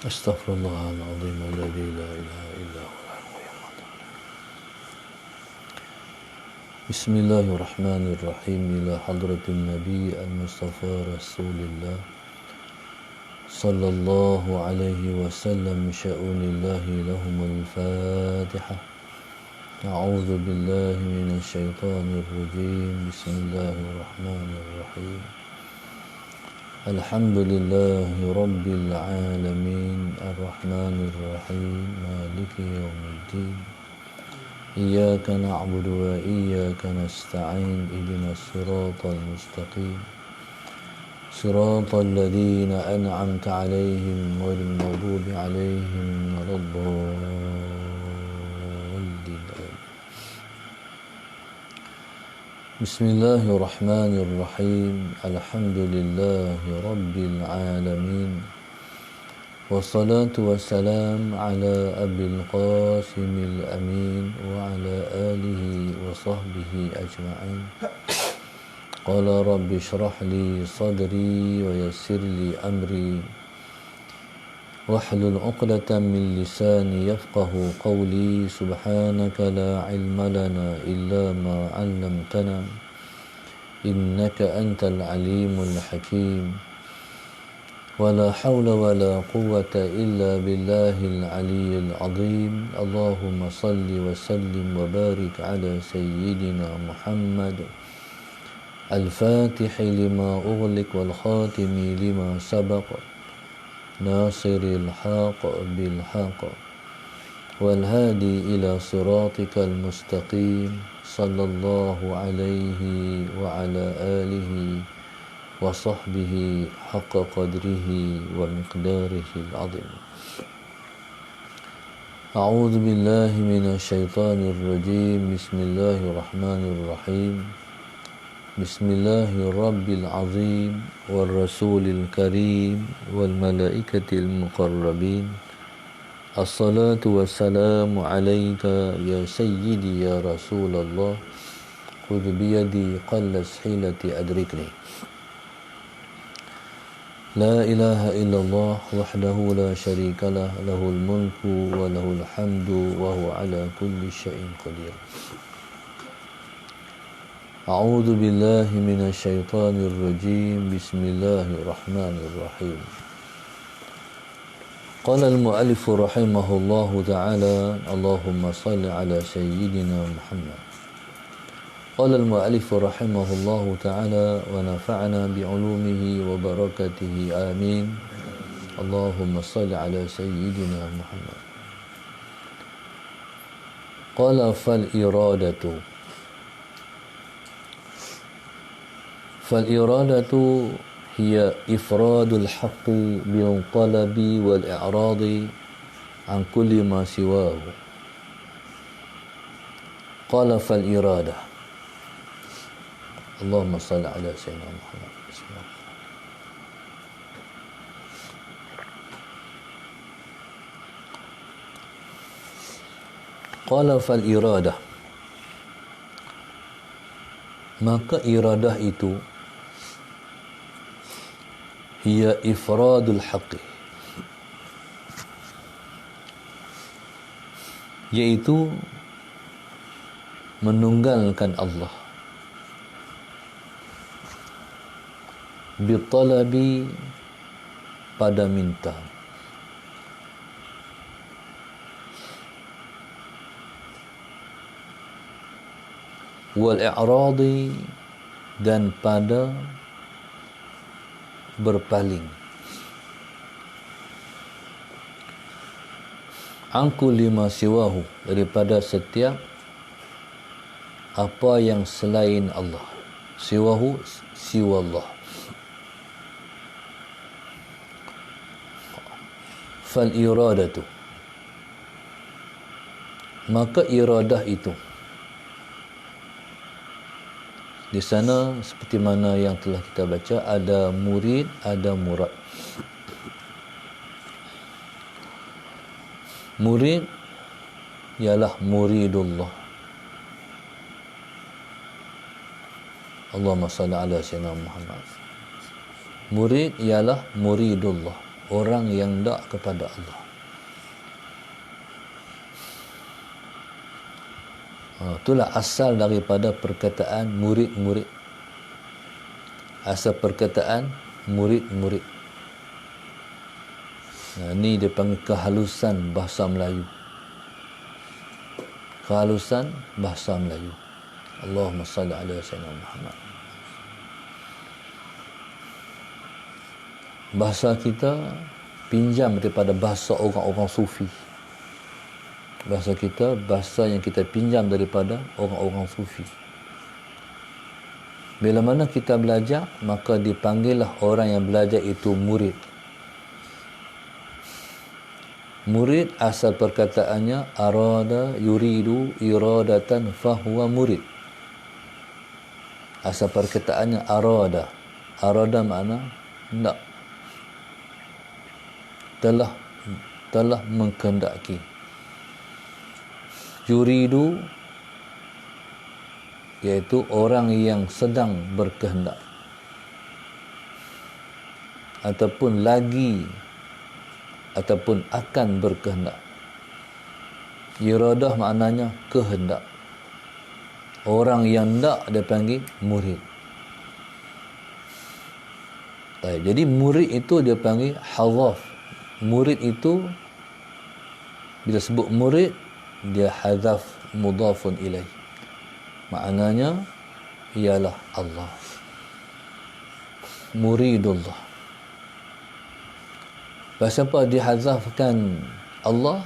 Astaghfirullahaladzim alladzi la ilaha illa huwal hayyul qayyum. Bismillahirrahmanirrahim. Ila hadratin Nabi al-Mustafa Rasulillah sallallahu alaihi wasallam sya'unillahi lahumul Fatihah. A'udzu billahi minasy syaithanir rajim. Bismillahirrahmanirrahim. Alhamdulillahi rabbil alamin arrahmanir rahim maliki yaumiddin iyyaka na'budu wa iyyaka nasta'in ihdinas siratal mustaqim siratal ladzina an'amta 'alaihim ghairil maghdubi 'alaihim waladdallin. Bismillahirrahmanirrahim. Alhamdulillahi rabbil alamin. Wassalatu wassalam ala abil qasimil amin wa ala alihi wa sahbihi ajma'in. Qala rabbi shrah li sadri wa yassir li amri wahlul 'uqdatam min lisani yafqahu qawli. Subhanaka la ilma lana illa ma 'allamtana innaka antal alimul hakim. Wala hawla wala quwwata illa billahil aliyyil azim. Allahumma salli wa sallim wa barik ala sayyidina Muhammad al-fatihi lima ughliq wal khatimi lima sabaq nasiril haq bil haq wal hadi ila siratikal mustaqim. Sallallahu alaihi wa ala alihi wa sahbihi haqqa qadrihi wa miqdarihi al-azim. A'udzu billahi minasy syaithanir rajim. Bismillahirrahmanirrahim. Bismillahirabbil azim wal rasulil karim wal malaikatil muqarrabin. Assalatu wassalamu alayka ya sayyidi ya Rasulullah. Khudh biyadi qallas hilati adrikni. La ilaha illallah wahdahu la syarika lah, lahul mulku wa lahul hamdu wa huwa ala kulli syai'in qadir. A'udzu billahi minasy syaithanir rajim. Bismillahirrahmanirrahim. Qala al-mu'allif rahimahullahu ta'ala, Allahumma salli ala sayyidina Muhammad. Qala al-mu'allif rahimahullahu ta'ala wa nafa'na bi'ulumihi wa barakatihi amin. Allahumma salli ala sayyidina Muhammad. Qala fal-iradatu hiya ifradul haqqi bil talabi wal i'radi an kulli ma siwahu. Qala fal-iradah. Allahumma salli ala sayyidina Muhammad. Bismillah. Qala fal-iradah. Maka iradah itu hiya ifradul haqqi, yaitu menunggalkan Allah, bitalabi, pada minta, wal i'radi, dan pada berpaling, angku lima siwahu, daripada setiap apa yang selain Allah. Siwahu, siwallah. Fal iradatu, maka iradah itu di sana seperti mana yang telah kita baca, ada murid, ada murad. Murid ialah muridullah. Allahumma salli ala sayyidina Muhammad. Murid ialah muridullah. orang yang tak kepada Allah. Itulah asal daripada perkataan murid-murid. Asal perkataan murid-murid. Ini dia panggil kehalusan bahasa Melayu. Kehalusan bahasa Melayu. Allahumma salli ala sayyidina Muhammad. Bahasa kita pinjam daripada bahasa orang-orang sufi. Bahasa kita, bahasa yang kita pinjam daripada orang-orang sufi. Bila mana kita belajar, maka dipanggillah orang yang belajar itu murid. Murid asal perkataannya arada yuridu iradatan fahuwa murid. Asal perkataannya arada. Arada makna nak. Telah mengkehendaki. Yuridu iaitu orang yang sedang berkehendak ataupun lagi ataupun akan berkehendak. Iradah maknanya kehendak. Orang yang hendak dia panggil murid. Jadi murid itu dia panggil hadhaf. Murid itu bila sebut murid dia hadhaf mudhafun ilaih. Maknanya ialah Allah. Muridullah. Pasal apa dihazafkan Allah?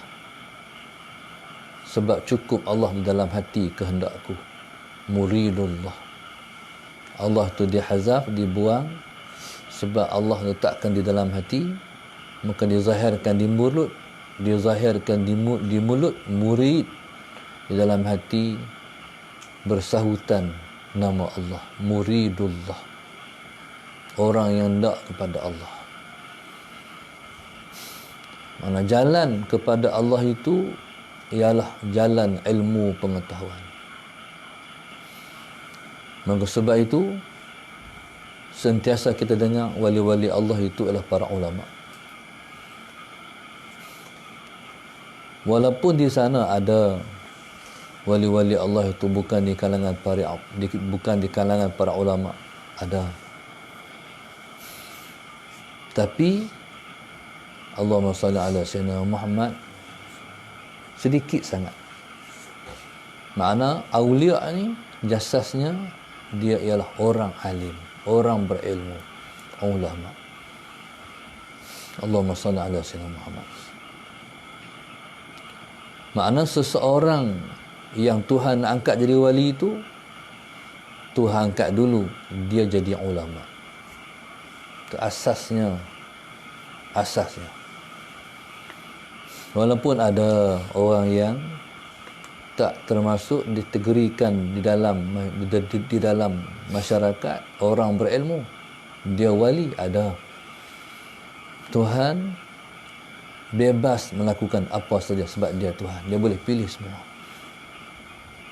Sebab cukup Allah di dalam hati kehendakku. Muridullah. Allah tu dihazaf, dibuang sebab Allah letakkan di dalam hati, maka dizahirkan di mulut, dizahirkan di mulut murid, di dalam hati bersahutan nama Allah, muridullah, orang yang hendak kepada Allah. Mana jalan kepada Allah itu ialah jalan ilmu pengetahuan. Maka sebab itu sentiasa kita dengar wali-wali Allah itu adalah para ulama. Walaupun di sana ada wali-wali Allah itu bukan di kalangan para ulama, ada. Tapi Allahumma salli ala sayyidina Muhammad sedikit sangat. Makna aulia ni jasasnya dia ialah orang alim, orang berilmu, ulama. Allahumma salli ala sayyidina Muhammad. Makna seseorang yang Tuhan angkat jadi wali itu, Tuhan angkat dulu dia jadi ulama. Itu asasnya. Walaupun ada orang yang tak termasuk dikategorikan di dalam masyarakat orang berilmu, dia wali, ada. Tuhan bebas melakukan apa saja sebab dia Tuhan. Dia boleh pilih semua.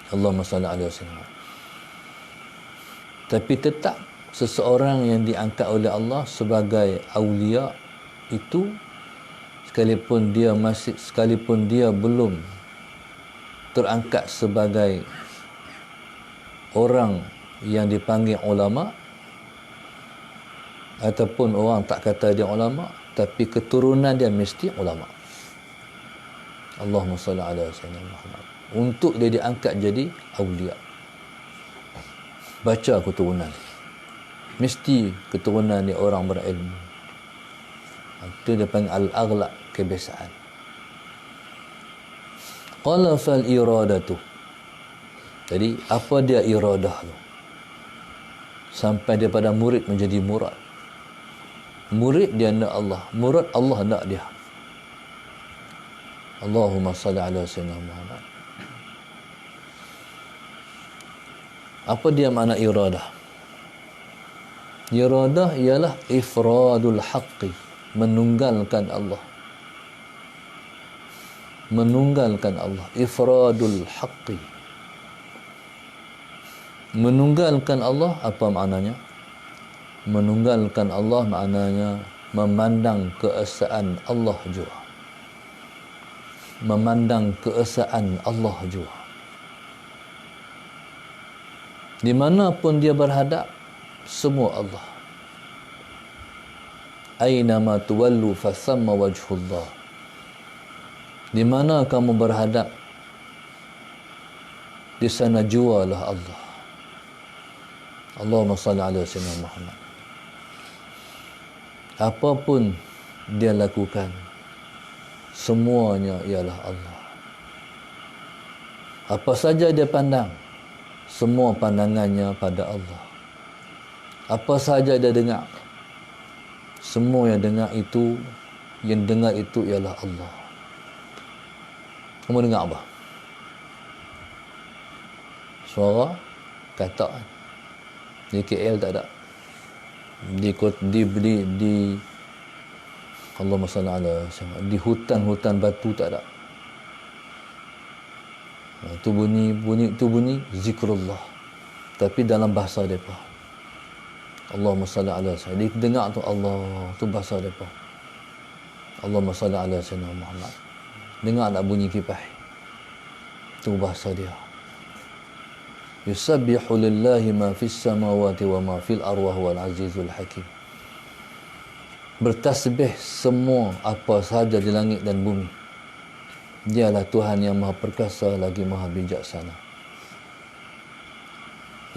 Allahumma salli ala sayyidina. Tapi tetap seseorang yang diangkat oleh Allah sebagai aulia itu, sekalipun dia belum terangkat sebagai orang yang dipanggil ulama, ataupun orang tak kata dia ulama, tapi keturunan dia mesti ulama. Allahumma salli ala sayyidina Muhammad. Untuk dia diangkat jadi awliya, baca keturunan, mesti keturunan dia orang berilmu. Itu dia panggil al-aghlaq, kebiasaan. Qala fal iradatu. Jadi apa dia iradah tu? Sampai daripada murid menjadi murad. Murid dia hendak Allah, murad Allah hendak dia. Allahumma salli ala sayyidina Muhammad. Apa dia makna iradah? Iradah ialah ifradul haqqi, menunggalkan Allah. Menunggalkan Allah, ifradul haqqi. Menunggalkan Allah apa maknanya? Menunggalkan Allah maknanya memandang keesaan Allah jua. Memandang keesaan Allah jua. Di mana pun dia berhadap, semua Allah. Aynama tuwallu fathamma wajhullah. Di mana kamu berhadap, di sana jualah Allah. Allahumma salli ala sayyidina Muhammad. Apapun dia lakukan, semuanya ialah Allah. Apa saja dia pandang, semua pandangannya pada Allah. Apa saja dia dengar, semua yang dengar itu ialah Allah. Kamu dengar apa? Suara katak di KL tak ada. Di Allahumma salli ala sayyidina, di hutan-hutan batu tak ada. Itu bunyi zikrullah, tapi dalam bahasa depa. Allahumma salli ala sayyidina, dengar tu Allah, tu bahasa depa. Allahumma salli ala sayyidina Muhammad. Dengar tak bunyi kipas? Tu bahasa dia. Yusabbihu lillahi ma fis samawati wa ma fil arwah wal azizul hakim. Bertasbih semua apa sahaja di langit dan bumi. Dialah Tuhan yang maha perkasa lagi maha bijaksana.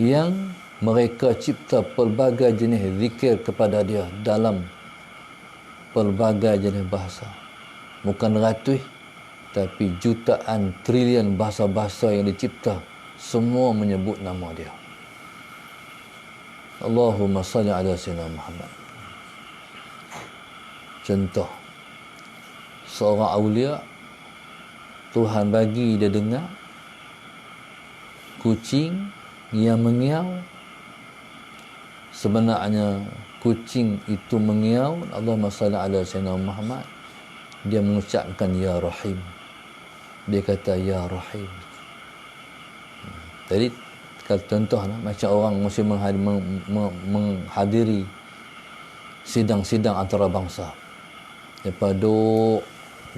Yang mereka cipta pelbagai jenis zikir kepada dia dalam pelbagai jenis bahasa. Bukan ratus, tapi jutaan, trilion bahasa-bahasa yang dicipta, semua menyebut nama dia. Allahumma salli ala sayyidina Muhammad. Contoh, seorang awliya, Tuhan bagi dia dengar kucing yang mengiau. Sebenarnya kucing itu mengiau, Allahumma salli ala sayyidina Muhammad, dia mengucapkan ya Rahim. Dia kata ya Rahim. Jadi kalau contohlah macam orang mesti menghadiri sidang-sidang antarabangsa. Lepas duduk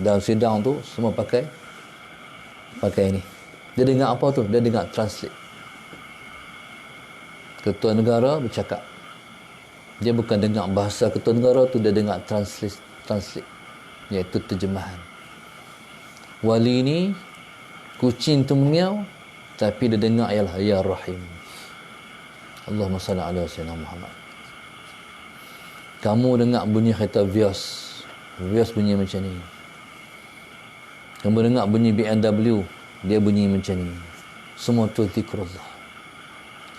dalam sidang tu semua pakai ini. Dia dengar apa tu? Dia dengar translate. Ketua negara bercakap. Dia bukan dengar bahasa ketua negara tu, dia dengar translate, iaitu terjemahan. Wali ni kucing tu mengiau, tapi dia dengar ialah ya Rahim. Allahumma salli ala sayyidina Muhammad. Kamu dengar bunyi kereta Vios bunyi macam ni. Kamu dengar bunyi BMW, dia bunyi macam ni. Semua tu zikrullah.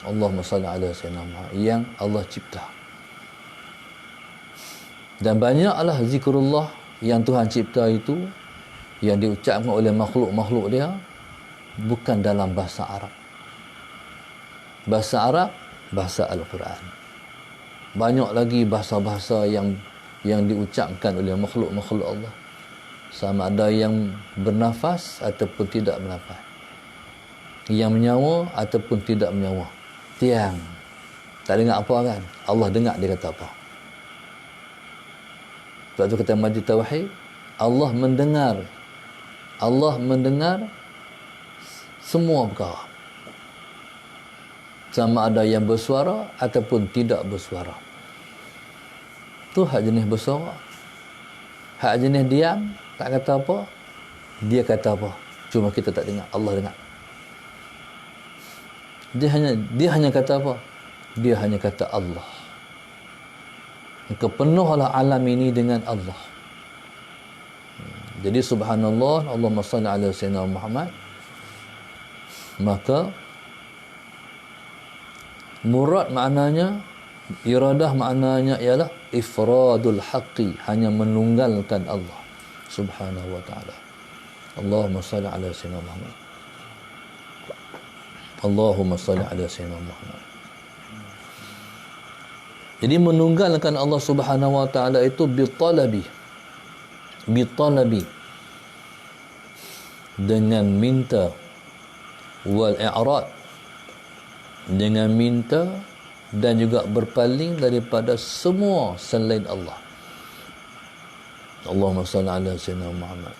Allahumma salli ala sayyidina Muhammad yang Allah cipta. Dan banyaklah zikrullah yang Tuhan cipta itu yang diucapkan oleh makhluk-makhluk dia, bukan dalam bahasa Arab. Bahasa Arab, bahasa Al-Quran. Banyak lagi bahasa-bahasa yang diucapkan oleh makhluk-makhluk Allah. Sama ada yang bernafas ataupun tidak bernafas. Yang menyawa ataupun tidak menyawa. Tiang. Tak dengar apa kan? Allah dengar dia kata apa. Sebab tu kata Majid Tauhid, Allah mendengar semua perkara. Sama ada yang bersuara ataupun tidak bersuara. Tu hak jenis bersuara. Hak jenis diam, tak kata apa, dia kata apa. Cuma kita tak dengar, Allah dengar. Dia hanya kata apa? Dia hanya kata Allah. Maka penuhlah alam ini dengan Allah. Jadi subhanallah, Allahumma salli ala sayyidina Muhammad. Maka murad maknanya, iradah maknanya ialah ifradul haqqi, hanya menunggalkan Allah subhanahu wa ta'ala. Allahumma salli ala sayyidina Muhammad. Allahumma salli ala sayyidina Muhammad. Jadi menunggalkan Allah subhanahu wa ta'ala itu bitalabi, dengan minta, wal i'rad, dengan minta dan juga berpaling daripada semua selain Allah. Allahumma salli ala sayyidina Muhammad.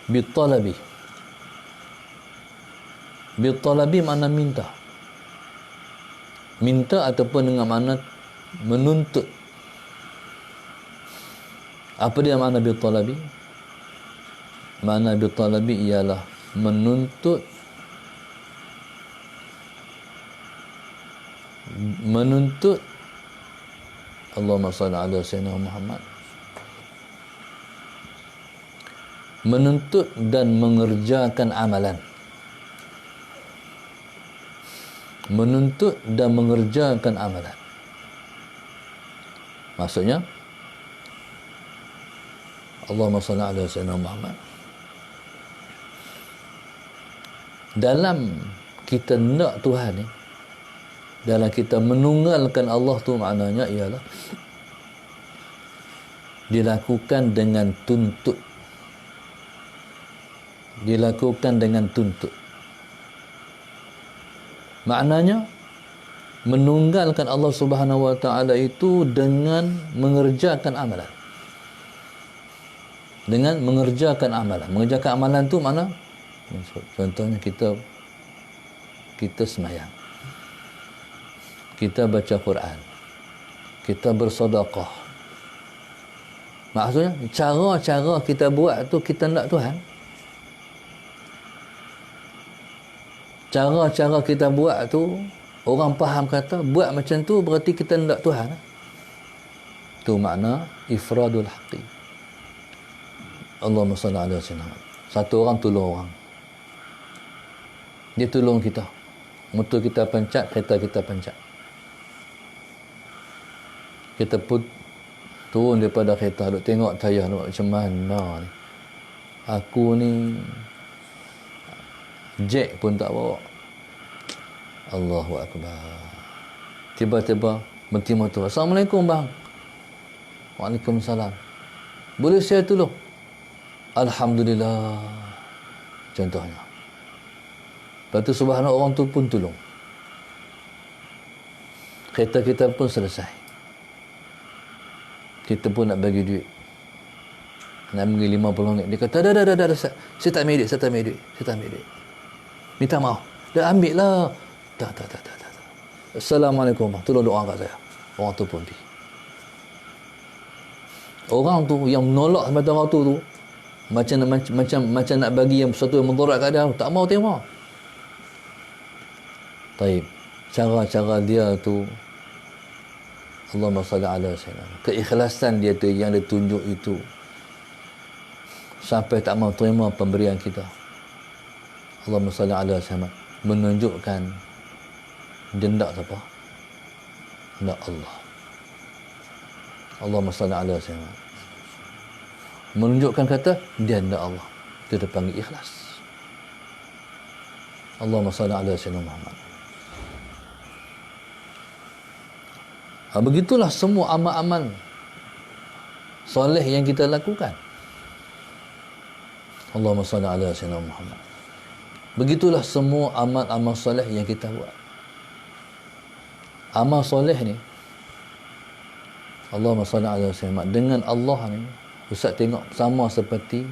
Bitalabi. Bitalabi makna minta. Minta ataupun dengan makna menuntut. Apa dia makna bitalabi? Makna bitalabi ialah menuntut Allahumma salli ala sayyidina Muhammad, menuntut dan mengerjakan amalan. Menuntut dan mengerjakan amalan. Maksudnya Allahumma salli ala sayyidina Muhammad, dalam kita nak Tuhan ni, dalam kita menunggalkan Allah tu, maknanya ialah dilakukan dengan tuntut. Dilakukan dengan tuntut. Maknanya menunggalkan Allah Subhanahu wa taala itu dengan mengerjakan amalan. Dengan mengerjakan amalan. Mengerjakan amalan tu mana? Contohnya kita sembahyang. Kita baca Quran. Kita bersedekah. Maksudnya cara-cara kita buat tu kita nak Tuhan. Cara-cara kita buat tu, orang faham kata buat macam tu berarti kita nak Tuhan. Tu makna ifradul haqqi. Allahumma salli ala sayyidina. Satu orang tolong orang. Dia tolong kita. Motor kita pencet, kereta kita pencet. Kita pun turun daripada kereta, duk tengok tayar macam mana ni. Aku ni jack pun tak bawa. Allahu Akbar. Tiba-tiba berhenti motor. Assalamualaikum bang. Waalaikumsalam. Boleh saya tolong? Alhamdulillah. Contohnya. Lepas tu subhanallah, orang tu pun tolong. Kereta kita pun selesai. Kita pun nak bagi duit. Nak bagi RM50. Dia kata, dah. Saya tak ambil duit. Minta maaf. Dah ambil lah. Tak. Assalamualaikum. Tolong doa kat saya. Orang tu pun pergi. Orang tu yang menolak sama orang tu macam nak bagi yang sesuatu yang mendarat kat dia, tak mau terima. Taib. Cara-cara dia tu, Allahumma salli ala sayyidina. Keikhlasan dia tu yang dia tunjuk itu, sampai tak mau terima pemberian kita. Allahumma salli ala sayyidina, menunjukkan dia nak siapa? Nak Allah. Allahumma salli ala sayyidina. Menunjukkan kata dia nak Allah. Itu dia panggil ikhlas. Allahumma salli ala sayyidina Muhammad. Begitulah semua amal-amal soleh yang kita lakukan. Allahumma salli ala sayyidina Muhammad. Begitulah semua amal-amal soleh yang kita buat. Amal soleh ni, Allahumma salli ala sayyidina Muhammad, dengan Allah ni, Ustaz tengok sama seperti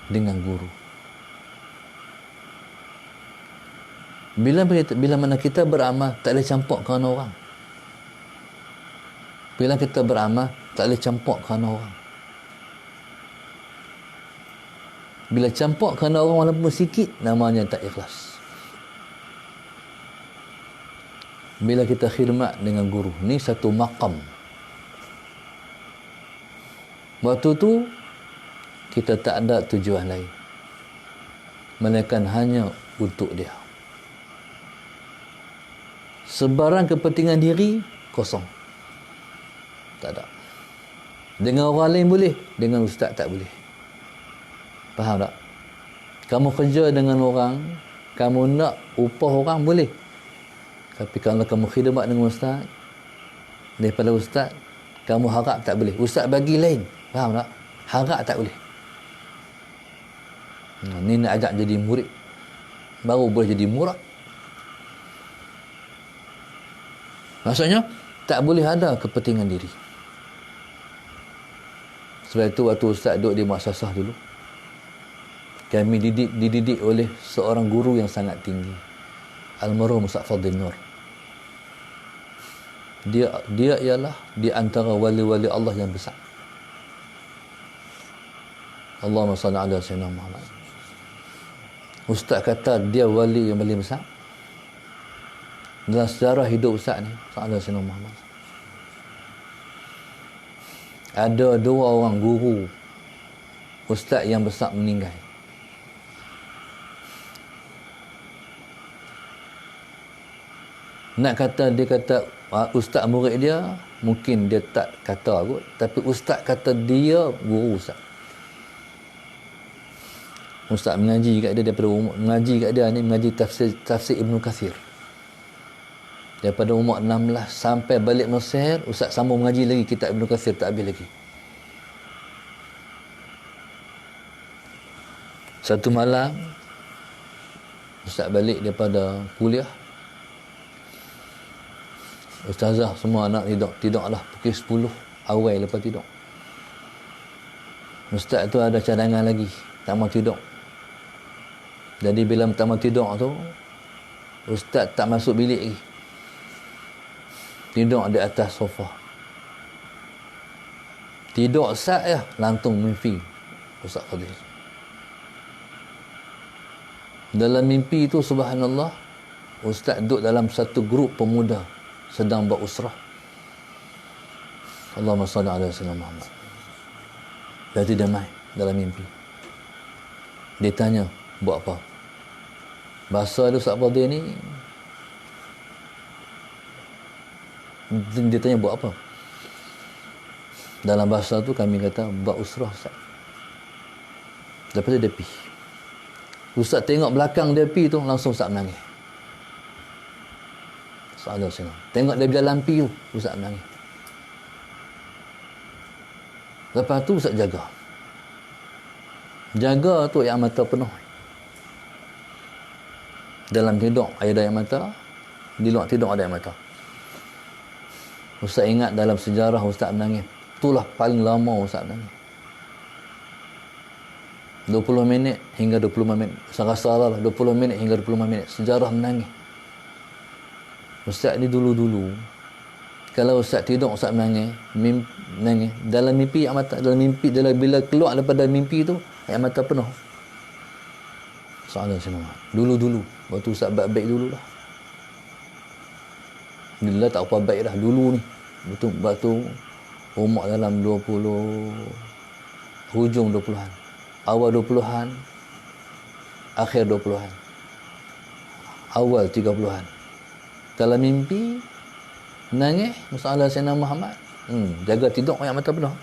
dengan guru. Bila mana kita beramal, tak boleh campur kerana orang. Bila kita beramal, tak boleh campur kerana orang. Bila campur kerana orang walaupun sikit, namanya tak ikhlas. Bila kita khidmat dengan guru, ni satu maqam. Waktu tu kita tak ada tujuan lain, melainkan hanya untuk dia. Sebarang kepentingan diri kosong. Tak ada. Dengan orang lain boleh, dengan ustaz tak boleh. Faham tak? Kamu kerja dengan orang, kamu nak upah orang boleh. Tapi kalau kamu khidmat dengan ustaz, daripada ustaz, kamu harap tak boleh. Ustaz bagi lain. Faham tak? Harap tak boleh. Ni nak ajak jadi murid, baru boleh jadi murad. Maksudnya, tak boleh ada kepentingan diri. Sebab itu waktu ustaz duduk di muassasah dulu, kami dididik oleh seorang guru yang sangat tinggi, almarhum Ustaz Fadil Nur. Dia ialah di antara wali-wali Allah yang besar. Allahumma salli ala sayyidina Muhammad. Ustaz kata dia wali yang paling besar dalam sejarah hidup ustaz ni, sallallahu alaihi wasallam. Ada 2 orang guru ustaz yang besar meninggal. Nak kata dia kata ustaz murid dia, mungkin dia tak kata kot, tapi ustaz kata dia guru ustaz. Ustaz mengaji kat dia daripada umur, mengaji kat dia ni mengaji tafsir Ibnu Kathir. Daripada umur 16 sampai balik Mesir, ustaz sambung mengaji lagi kitab Ibnu Kathir, tak habis lagi. Satu malam ustaz balik daripada kuliah, ustazah semua anak tidaklah pukul 10 awal lepas tidur. Ustaz tu ada cadangan lagi, tak mau tidur. Jadi bila tak mau tidur tu, ustaz tak masuk bilik lagi, tidur di atas sofa. Tidur sat ya, lantung mimpi Ustaz Fadil. Dalam mimpi itu subhanallah, ustaz duduk dalam satu grup pemuda sedang berusrah. Allahumma salli ala sayyidina Muhammad. Jadi dia main dalam mimpi. Dia tanya, buat apa? Bahasa dia Ustaz Fadil ni, dia tanya buat apa? Dalam bahasa tu kami kata buat usrah Ustaz. Lepas tu dia pergi. Ustaz tengok belakang dia pergi tu, langsung Ustaz menangis. Sallallahu alaihi wasallam. Tengok dia berjalan pergi tu, Ustaz menangis. Lepas tu Ustaz jaga tu yang mata penuh. Dalam tidur ada yang mata, di luar tidur ada yang mata. Ustaz ingat dalam sejarah Ustaz menangis, itulah paling lama Ustaz menangis. 20 minit hingga 25 minit. Saya rasa lah 20 minit hingga 25 minit. Sejarah menangis. Ustaz ni dulu-dulu, kalau Ustaz tidur Ustaz menangis, menangis. Dalam mimpi air mata, bila keluar daripada mimpi tu, air mata penuh. Sallallahu alaihi wasallam. Dulu-dulu, waktu Ustaz baik dulu lah. Bila tak apa baik dah dulu ni. Betul waktu umur dalam 20, hujung 20-an, awal 20-an, akhir 20-an, awal 30-an. Dalam mimpi menangis masalah Sayyidina Muhammad, jaga tidur ayat mata penuh.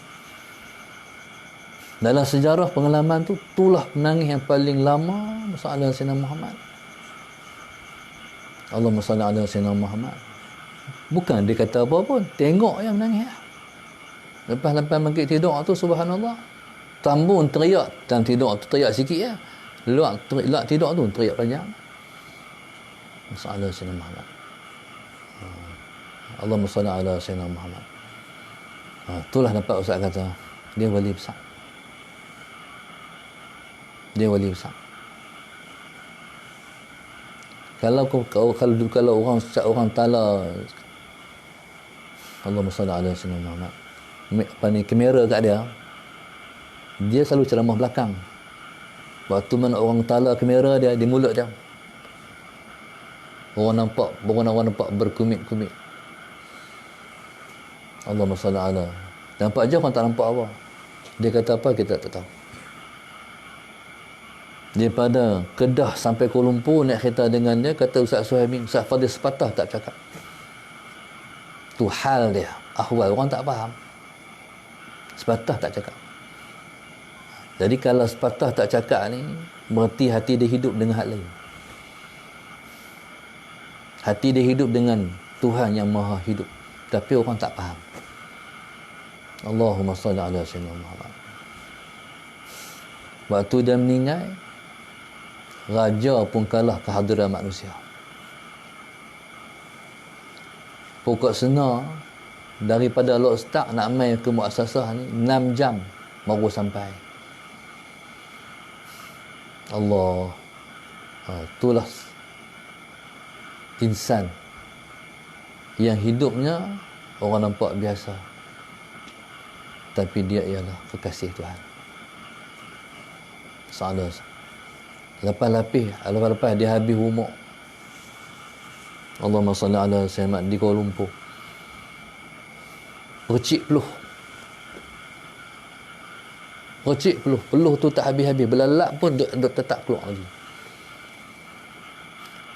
Dalam sejarah pengalaman tu, itulah menangis yang paling lama masalah Sayyidina Muhammad. Allahumma salli ala Sayyidina Muhammad. Bukan dia kata apa pun, tengok yang menangis. Lepas maghrib tidur tu subhanallah, tambun teriak dalam tidur tu, teriak sikit ya. Luar tidur tu teriak panjang. Masalah Sayyidina Muhammad. Allahumma salli ala Sayyidina Muhammad. Itulah dapat ustaz kata, dia wali besar. Dia wali besar. Kalau orang tala, Allahumma salli ala Sayyidina Muhammad, kamera kat dia, dia selalu ceramah belakang. Waktu mana orang tala kamera dia di mulut dia, orang nampak berkumit-kumit. Allahumma salli ala. Nampak je orang tak nampak apa. Dia kata apa kita tak tahu. Daripada Kedah sampai Kuala Lumpur naik kereta dengan dia, kata Ustaz Suhaimi, Ustaz Fadil sepatah tak cakap. Tu hal dia, ahwal orang tak faham. Sepatah tak cakap. Jadi kalau sepatah tak cakap ni, berarti hati dia hidup dengan hal lain. Hati dia hidup dengan Tuhan yang maha hidup, tapi orang tak faham. Allahumma salli ala Sayyidina Muhammad. Waktu dia meninggal, raja pun kalah kehadiran manusia. Pokok senar daripada Lok Start nak main ke muassasah ni 6 jam baru sampai. Allah. Itulah insan yang hidupnya orang nampak biasa, tapi dia ialah kekasih Tuhan. Salah. Lepas dia habis umur. Allahumma salli ala Sayyidina di Kuala Lumpur. Percik peluh. Peluh tu tak habis-habis. Belalak pun duk tetap keluar lagi.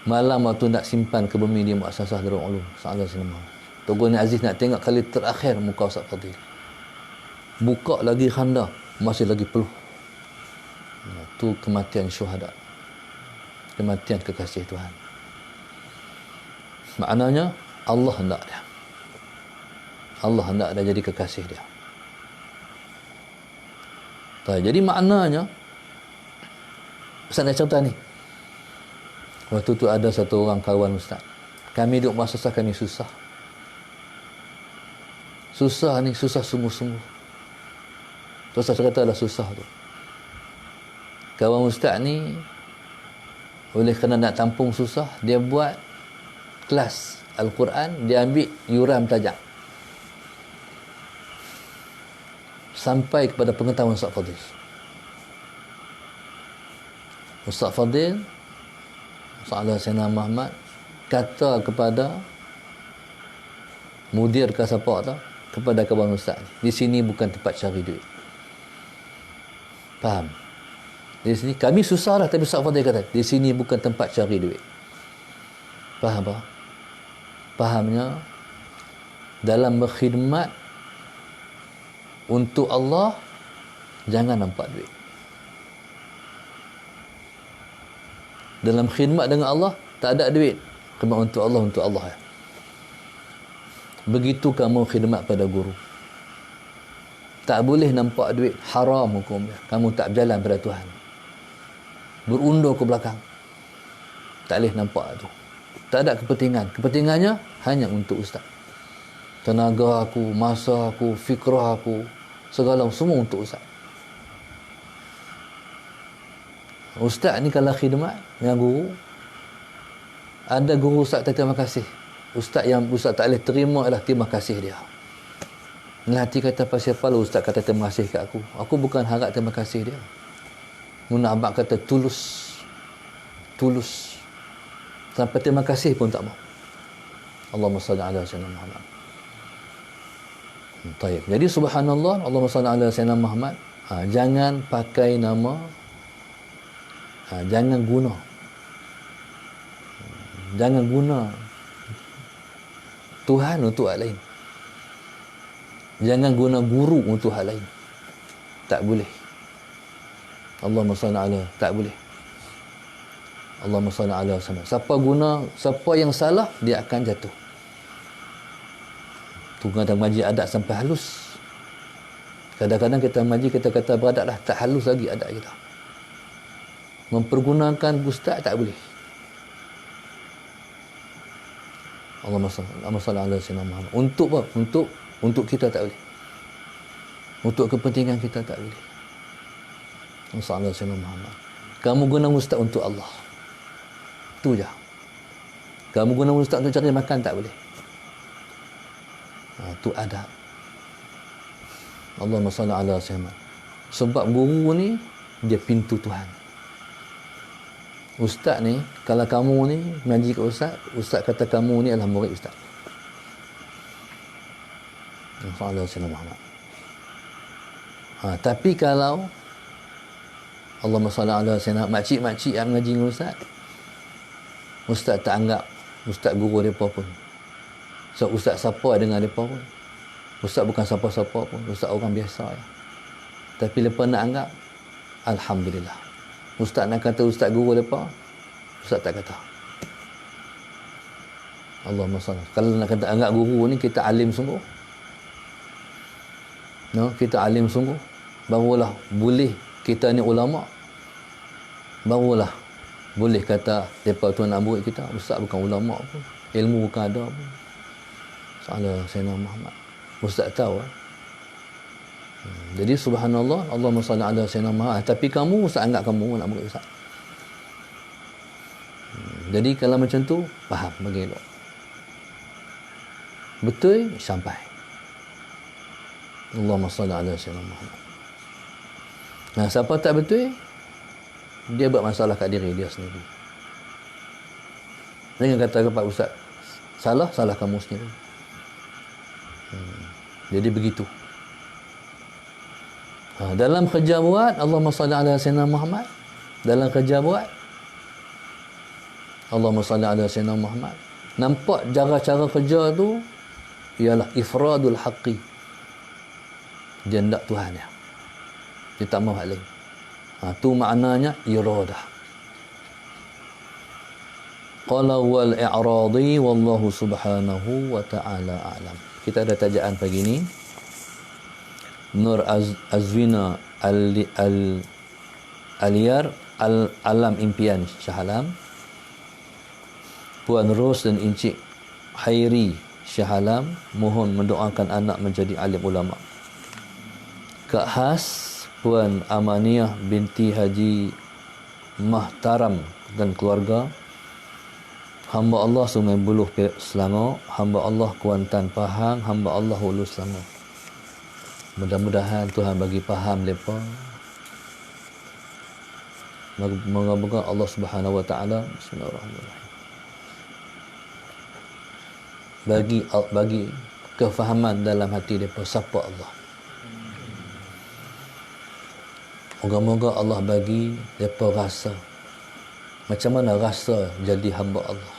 Malam waktu nak simpan ke bumi di Muassasah Darul Ulum Salah Sinema. Tuan Aziz nak tengok kali terakhir muka Ustaz Fadil. Buka lagi khanda, masih lagi peluh. Tu kematian syuhada. Kematian kekasih Tuhan. Maknanya Allah hendak dia. Allah hendak dia jadi kekasih dia. Jadi maknanya Ustaz nak cerita ni. Waktu tu ada satu orang kawan Ustaz. Kami duduk muassasah kami susah. Susah ni, susah sungguh-sungguh. Tu Ustaz ceritalah susah tu. Kawan Ustaz ni oleh kerana nak tampung susah, dia buat kelas Al-Quran, dia ambil yuran tajam. Sampai kepada pengetahuan Ustaz Fadil. Ustaz Fadil, Salah Sayyidina Muhammad kata kepada mudir ke siapa tu, kepada kawan Ustaz, di sini bukan tempat cari duit. Faham? Di sini kami susah lah, tapi Ustaz Fadil kata di sini bukan tempat cari duit. Faham apa? Fahamnya dalam berkhidmat untuk Allah jangan nampak duit. Dalam khidmat dengan Allah tak ada duit. Khidmat untuk Allah ya. Begitu kamu khidmat pada guru, tak boleh nampak duit, haram hukumnya. Kamu tak berjalan pada Tuhan, berundur ke belakang, tak boleh nampak tu. Tak ada kepentingan. Kepentingannya hanya untuk ustaz. Tenaga aku, masa aku, fikrah aku, segala semua untuk ustaz. Ustaz ni kalau khidmat dengan guru, ada guru ustaz tak terima kasih, ustaz yang ustaz tak boleh terima ialah terima kasih dia. Nanti kata pasal apa ustaz kata terima kasih kat aku bukan harap terima kasih dia. Muna abang kata tulus sampai terima kasih pun tak mau. Allahumma salli ala sayyidina Muhammad. Baik. Jadi subhanallah, Allahumma salli ala sayyidina Muhammad. Jangan pakai nama, jangan guna Tuhan untuk hal lain. Jangan guna guru untuk hal lain. Tak boleh. Allahumma salli ala, tak boleh. Allahumma salli ala sama. Siapa yang salah, dia akan jatuh. Tu kadang mengaji adab sampai halus. Kadang-kadang kita mengaji, kita kata beradab lah, tak halus lagi adab kita. Mempergunakan ustaz tak boleh. Allahumma salli ala sayyidina Muhammad. Untuk apa? Untuk kita tak boleh. Untuk kepentingan kita tak boleh. Allahumma salli ala sayyidina Muhammad. Kamu guna ustaz untuk Allah. Tu je. Kamu guna ustaz untuk cari makan tak boleh. Tu adab. Allahumma salli ala sayyidina. Sebab guru ni dia pintu Tuhan. Ustaz ni, kalau kamu ni mengaji ke ustaz kata kamu ni adalah murid ustaz. Sallallahu alaihi Muhammad. Tapi kalau Allahumma salli ala sayyidina, makcik-makcik yang mengaji dengan ustaz tak anggap ustaz guru depa pun. So ustaz siapa dengan depa pun. Ustaz bukan siapa-siapa pun, ustaz orang biasa ya. Tapi lepas nak anggap, alhamdulillah. Ustaz nak kata ustaz guru depa, ustaz tak kata. Allahumma salli. Kalau nak kata anggap guru ni, kita alim sungguh. Kita alim sungguh, barulah boleh kita ni ulama. Barulah boleh kata depa tu nak murid kita. Ustaz bukan ulama pun, ilmu bukan ada pun. Salah Sayyidina Muhammad. Ustaz tahu Jadi subhanallah, Allahumma salli ala sayyidina Muhammad. Tapi kamu Ustaz anggap kamu nak murid Ustaz. Jadi kalau macam tu faham bagi elok. Betul sampai. Allahumma salli ala sayyidina Muhammad. Nah, siapa tak betul, dia buat masalah kat diri dia sendiri. Jangan kata kepada Ustaz, salah kamu sendiri. Jadi begitu. Dalam kerja buat, Allahumma salli ala sayyidina Muhammad. Dalam kerja buat, Allahumma salli ala sayyidina Muhammad. Nampak cara-cara kerja tu ialah ifradul haqqi. Dia hendak Tuhan dia. Dia tak mahu hak lain. Tu maknanya iradah. Qala wal i'radi wallahu subhanahu wa ta'ala a'lam. Kita ada tajaan pagi ni. Nur Azwina Aliyar Alam Impian Shah Alam, Puan Ros dan Encik Hairi Shah Alam mohon mendoakan anak menjadi alim ulama. Kak Has Puan Amaniyah binti Haji Mahtaram dan keluarga. Hamba Allah Sungai Buloh Selangor, hamba Allah Kuantan Pahang, hamba Allah Hulu Selangor. Mudah-mudahan Tuhan bagi faham mereka. Moga-moga Allah Subhanahu wa taala bismillahirrahmanirrahim bagi kefahaman dalam hati mereka siapa Allah. Moga-moga Allah bagi mereka rasa macam mana rasa jadi hamba Allah.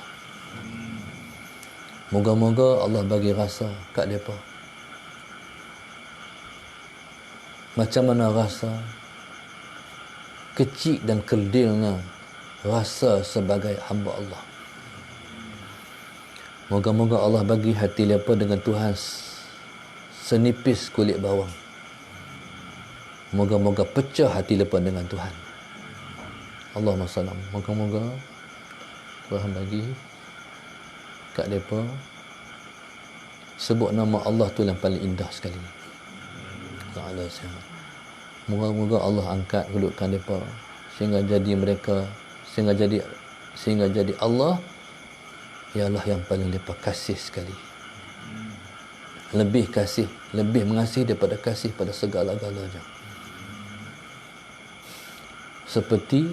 Moga-moga Allah bagi rasa kat mereka macam mana rasa kecil dan kerdilnya rasa sebagai hamba Allah. Moga-moga Allah bagi hati mereka dengan Tuhan senipis kulit bawang. Moga-moga pecah hati mereka dengan Tuhan. Allahumma sallam. Moga-moga Tuhan bagi kat mereka sebut nama Allah tu yang paling indah sekali. Moga-moga Allah angkat kedudukan mereka sehingga jadi Allah ialah yang paling mereka kasih sekali. Lebih mengasihi daripada kasih pada segala-galanya. Seperti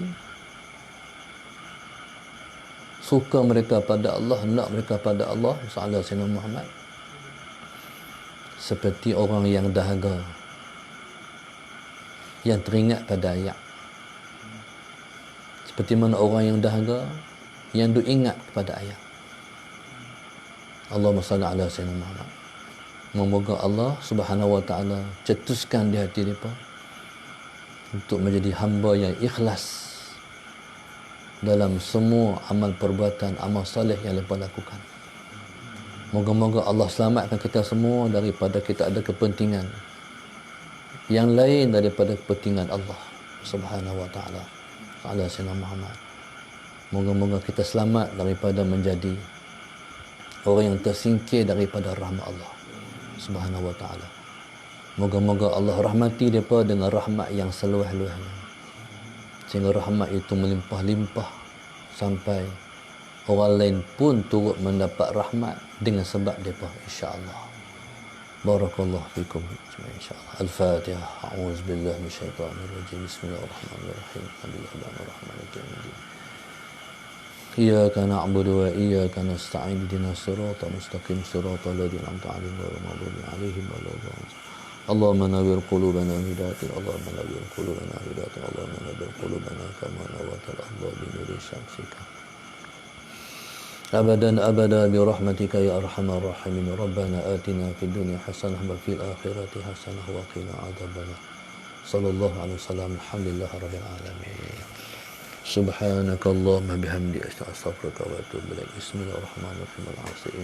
suka mereka pada Allah, hendak mereka pada Allah sallallahu alaihi Muhammad. Seperti orang yang dahaga, yang teringat pada ayat. Seperti mana orang yang dahaga, yang ingat kepada ayat. Allahumma salli ala sayyidina Muhammad. Semoga Allah Subhanahu wa taala cetuskan di hati mereka untuk menjadi hamba yang ikhlas dalam semua amal perbuatan, amal soleh yang mereka lakukan. Moga-moga Allah selamatkan kita semua daripada kita ada kepentingan yang lain daripada kepentingan Allah Subhanahu wa taala. Ala sayyidina Muhammad. Moga-moga kita selamat daripada menjadi orang yang tersingkir daripada rahmat Allah Subhanahu wa taala. Moga-moga Allah rahmati mereka dengan rahmat yang seluas-luasnya. Sehingga rahmat itu melimpah-limpah sampai orang lain pun turut mendapat rahmat dengan sebab mereka, insya-Allah. Barakallahu fikum insyaallah. Al-Fatihah. A'udzu billahi minasyaitonir rajim. Bismillahirrahmanirrahim. Alhamdulillahir rahmanir rahim. Iyyaka na'budu wa iyyaka nasta'in. Ihdinas siratal mustaqim. Siratal ladzina an'amta 'alaihim ghairil maghdubi 'alaihim waladdallin. Allahumma nawwir qulubana hidayatil. Allahumma nawwir qulubana hidayatil. Allahumma nawwir qulubana kama nawwartal ardha bi nuri syamsika. أبدا أبدا برحمتك يا أرحم الراحمين. ربنا آتنا في الدنيا حسنة وفي الآخرة حسنة وقنا عذاب النار. صلى الله عليه وسلم. الحمد لله رب العالمين. سبحانك اللهم بحمدك أستغفرك وأتوب إليك. بسم الله الرحمن الرحيم. العاصي